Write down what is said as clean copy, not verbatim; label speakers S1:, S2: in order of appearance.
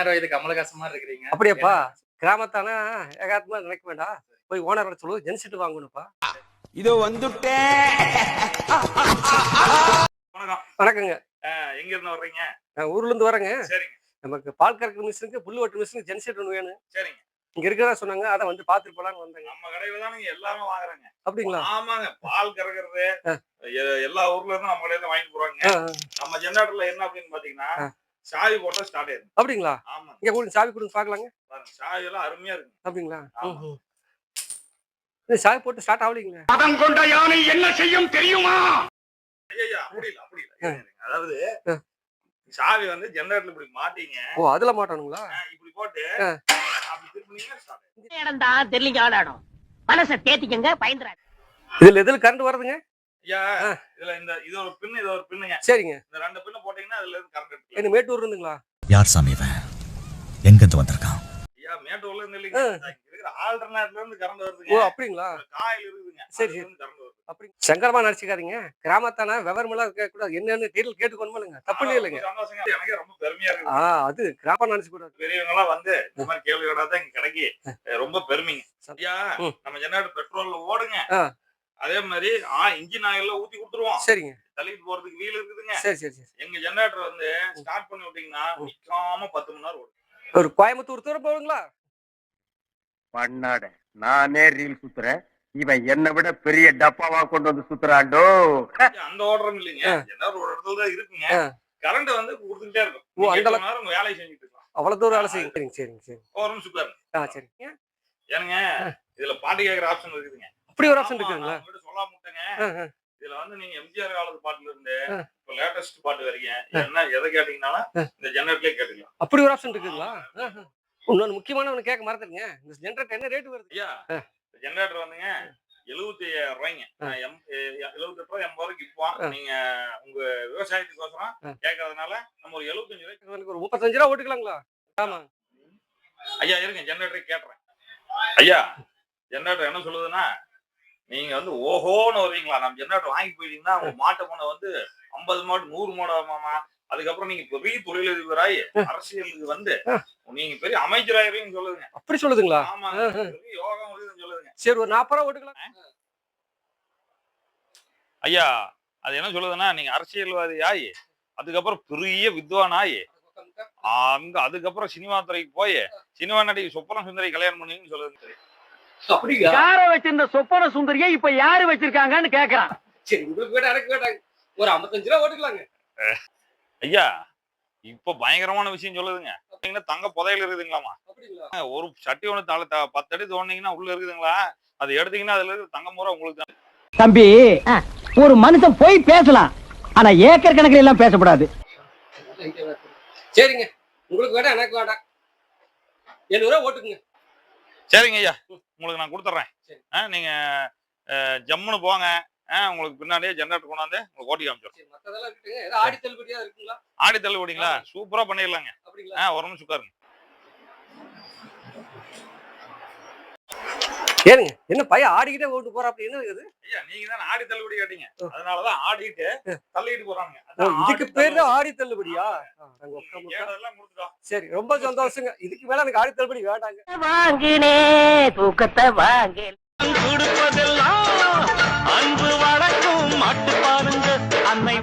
S1: 16 வயது கமலஹாசன் மாரி இருக்கிறீங்க.
S2: அப்படியாப்பா? கிராமத்தானா ஏகாத்தமா நினைக்க வேண்டாம். போய் ஓனரோட சொல்லு ஜென்செட் வாங்கணும்ப்பா.
S3: இதோ வந்துட்டேன்.
S1: வணக்கம்.
S2: வணக்கங்க.
S1: எங்க இருந்து வர்றீங்க?
S2: நான் ஊர்ல இருந்து வரேங்க.
S1: சரிங்க.
S2: நமக்கு பால் கறக்கிற மிஷினுக்கு, புல்லு வெட்டுற மிஷினுக்கு ஜென்செட் ஒண்ணு வேணும்.
S1: சரிங்க.
S2: இங்க இருக்கிறதா சொன்னாங்க. அத வந்து பாத்துட்டு போலான்னு வந்தேங்க.
S1: நம்ம கடையில தான் நீங்க எல்லாமே வாங்குறாங்க.
S2: அப்படிங்களா?
S1: ஆமாங்க. பால் கறக்கிறது எல்லா ஊர்ல இருந்தும் நம்ம கடையில வாங்கிட்டு போறாங்க. நம்ம ஜெனரேட்டர்ல என்ன அப்படின்னு பாத்தீங்கன்னா சாவி போட்டா ஸ்டார்ட் ஆயிடும்.
S2: அப்படிங்களா?
S1: ஆமா.
S2: இங்க கூட சாவி கொடுங்க பாக்கலாங்க.
S1: பாருங்க சாவி எல்லாம் அருமையா இருக்கு.
S2: அப்படிங்களா? இந்த சாவி போட்டு ஸ்டார்ட் ஆவலீங்களா?
S3: பதம் கொண்ட யானை என்ன செய்யும் தெரியுமா?
S1: ஐயா அப்படி இல்ல. அதாவது சாவி வந்து ஜெனரேட்டர்ல இப்படி மாட்டீங்க.
S2: ஓ அதுல மாட்டணுங்களா?
S1: இப்படி போட்டு அப்படி திருப்பினீங்கன்னா ஸ்டார்ட் ஆயிடும்.
S4: இடம்டா தெரியல ஆளாடும். மனசை தேத்திக்கங்க பயந்துறாங்க.
S2: இதுல எதுல கரண்ட் வருதுங்க?
S1: ஐயா இதுல இது ஒரு பின் இது ஒரு பின்னுங்க.
S2: சரிங்க.
S1: இந்த ரெண்டு பின்ன போட்டீங்கன்னா அதுல இருந்து கரண்ட் எடுக்கலாம்.
S2: என்ன மேட்டூர் இருந்துங்களா?
S5: யார் சாமி இவன்? எங்க இருந்து வந்திருக்கான்?
S1: ஐயா மேட்டூர்ல இருந்து இல்லைங்க. இருக்கிற ஆல்டர்னேட்ல இருந்து கரண்ட் வருதுங்க.
S2: ஓ அப்படிங்களா?
S1: காயில் இருக்குதுங்க.
S2: சரி கரண்ட் வருது. அப்படி சங்கரமா நடிச்சுக்காதீங்க. கிராமத்தானா விவரமெல்லாம் கேட்க கூடாது. என்னன்னு டீடைல் கேட்டுக்கொள்ளுங்க. தப்பு இல்லைங்க.
S1: சந்தோஷங்க. எனக்கு ரொம்ப பெருமையா இருக்கு.
S2: அது கிராமம் நினைச்சு கூடாது.
S1: பெரியவங்க எல்லாம் வந்து இந்த மாதிரி கேள்வி கேட்டாதான் இங்க கிடைக்கு. ரொம்ப பெருமைங்க. ஐயா நம்ம ஜெனரேட்டர் பெட்ரோல்ல ஓடுங்க. அதே மாதிரி இன்ஜின் ஆயில்ல ஊத்தி கொடுத்துருவோம்.
S2: சரிங்க.
S1: தள்ளிட்டு போறதுக்கு வீல் இருக்குதுங்க.
S2: சரி.
S1: எங்க ஜெனரேட்டர் வந்து ஸ்டார்ட் பண்ணி விட்டீங்கன்னா நிக்காம 10 மணி நேரம் ஓடும்.
S2: ஒரு கோயம்புத்தூர் தூரம் போவீங்களா?
S3: பண்ணாட நானே ரீல் சுத்துறேன். இவன் என்ன விட பெரிய டப்பாவா கொண்டு வந்து சுத்துறாண்டோ.
S1: அந்த ஓடுறோம் இல்லைங்க. ஜெனரேட்டர் ஒரு இடத்துல தான் இருக்குங்க. கரண்ட் வந்து கொடுத்துட்டே இருக்கும்.
S2: ஓ அந்த
S1: நேரம் வேலை செஞ்சுட்டு இருக்கலாம்.
S2: அவ்வளவு தூரம் வேலை செய்யுங்க. சரிங்க.
S1: ஒரு நிமிஷம் பாருங்க.
S2: சரிங்க.
S1: ஏனுங்க இதுல பாட்டு கேட்கற ஆப்ஷன் இருக்குதுங்க.
S2: அப்படி ஒரு ஆப்ஷன் இருக்குங்களா?
S1: உங்ககிட்ட சொல்லாம விட்டேங்க. இதுல வந்து நீங்க எம்ஜிஆர் காலத்து பாட்டுல இருந்து இப்ப லேட்டஸ்ட் பாட்டு வரைக்கும் என்ன எதை கேட்டீங்கன்னாலும் இந்த ஜெனரேட்டர்லயே கேட்டுக்கலாம்.
S2: அப்படி ஒரு ஆப்ஷன் இருக்குங்களா? இன்னொன்னு முக்கியமான ஒண்ணு கேட்க மறந்துடுங்க. இந்த ஜெனரேட்டர் என்ன ரேட் வருது?
S1: ஐயா ஜெனரேட்டர் வந்துங்க 75,000 ரூபாய்ங்க. 78 ரூபாய் 80 ரூபாய்க்கு விற்போம். நீங்க உங்க விவசாயத்துக்கோசரம் கேட்கறதுனால நம்ம ஒரு 75 ரூபாய்க்கு
S2: ஒரு 35 ரூபா ஓட்டுக்கலாங்களா? ஆமா.
S1: ஐயா இருங்க ஜெனரேட்டர் கேட்டுறேன். ஐயா ஜெனரேட்டர் என்ன சொல்லுதுன்னா நீங்க வந்து ஓஹோன்னு வருவீங்களா? நம்ம ஜெனரேட்டர் வாங்கி போயிட்டீங்கன்னா உங்க மாட்டை போன வந்து 50 மாடு 100 மாடு மாமா. அதுக்கப்புறம் நீங்க பெரிய தொழிலதிபராய் அரசியலுக்கு வந்து நீங்க பெரிய அமைச்சராயிருவீங்கன்னு சொல்லுதுங்க.
S2: அப்படி சொல்லுதுங்களா?
S1: ஆமா யோகம் சொல்லுதுங்க.
S2: சரி ஒரு 40 ரூபா ஓட்டுக்கலாம்.
S1: ஐயா அது என்ன சொல்லுதுன்னா நீங்க அரசியல்வாதி ஆயி அதுக்கப்புறம் பெரிய வித்வான் ஆயி அதுக்கப்புறம் சினிமா துறைக்கு போய் சினிமா நடிகை சொப்பன சுந்தரி கல்யாணம் பண்ணுவீங்கன்னு சொல்லுதுங்க.
S4: யார வச்சிருந்த சொப்பன சுந்தரியை இப்ப யாரு வச்சிருக்காங்கன்னு கேக்குறான்.
S2: சரி உங்களுக்கு வேண்டாம் எனக்கு வேண்டாங்க. ஒரு 55 ரூபா ஓட்டுக்கலாங்க.
S1: ஐயா இப்ப பயங்கரமான விஷயம் சொல்லுதுங்க. தங்க புதையல் இருக்குதுங்களாமா? ஒரு சட்டி ஒண்ணு 10 அடி தோண்டிங்கன்னா உள்ள இருக்குதுங்களா? அது எடுத்தீங்கன்னா அதுல இருக்கு தங்கம் பூரா உங்களுக்கு தான்.
S4: தம்பி ஒரு மனுஷன் போய் பேசலாம். ஆனா ஏக்கர் கணக்கில் எல்லாம் பேசக்கூடாது.
S2: சரிங்க உங்களுக்கு வேண்டாம் எனக்கு வேண்டாம். 7 ரூபா ஓட்டுக்குங்க.
S1: சரிங்க ஐயா உங்களுக்கு நான் கொடுத்துட்றேன். நீங்க ஜம்முன்னு போங்க. உங்களுக்கு பின்னாடியே ஜெனரேட்டர் கொண்டாந்து உங்களுக்கு ஓட்டி காமிச்சிடும்.
S2: ஆடி தள்ளுபடியா இருக்குங்களா?
S1: ஆடி தள்ளுபடிங்களா? சூப்பரா பண்ணிடலாங்க. ஒரு நிமிஷம் உட்காருங்க.
S2: ஏனுங்க என்ன பையன் ஆடிக்கிட்டே ஓட்டு போறா? அப்படி என்ன இருக்குது?
S1: ஐயா நீங்க தான் ஆடி தள்ளுபடி கேட்டீங்க. அதனாலதான் ஆடிட்டு தள்ளிட்டு போறாங்க.
S2: இதுக்கு பேர் தான் ஆடி தள்ளுபடியா? சரி ரொம்ப சந்தோஷங்க. இதுக்கு மேல எனக்கு ஆடி தள்ளுபடி வேண்டாங்க.
S4: வாங்கினே தூக்கத்தை வாங்கி
S3: கொடுப்பதெல்லாம் அன்பு வழக்கும் மாட்டு பாருங்க அன்னை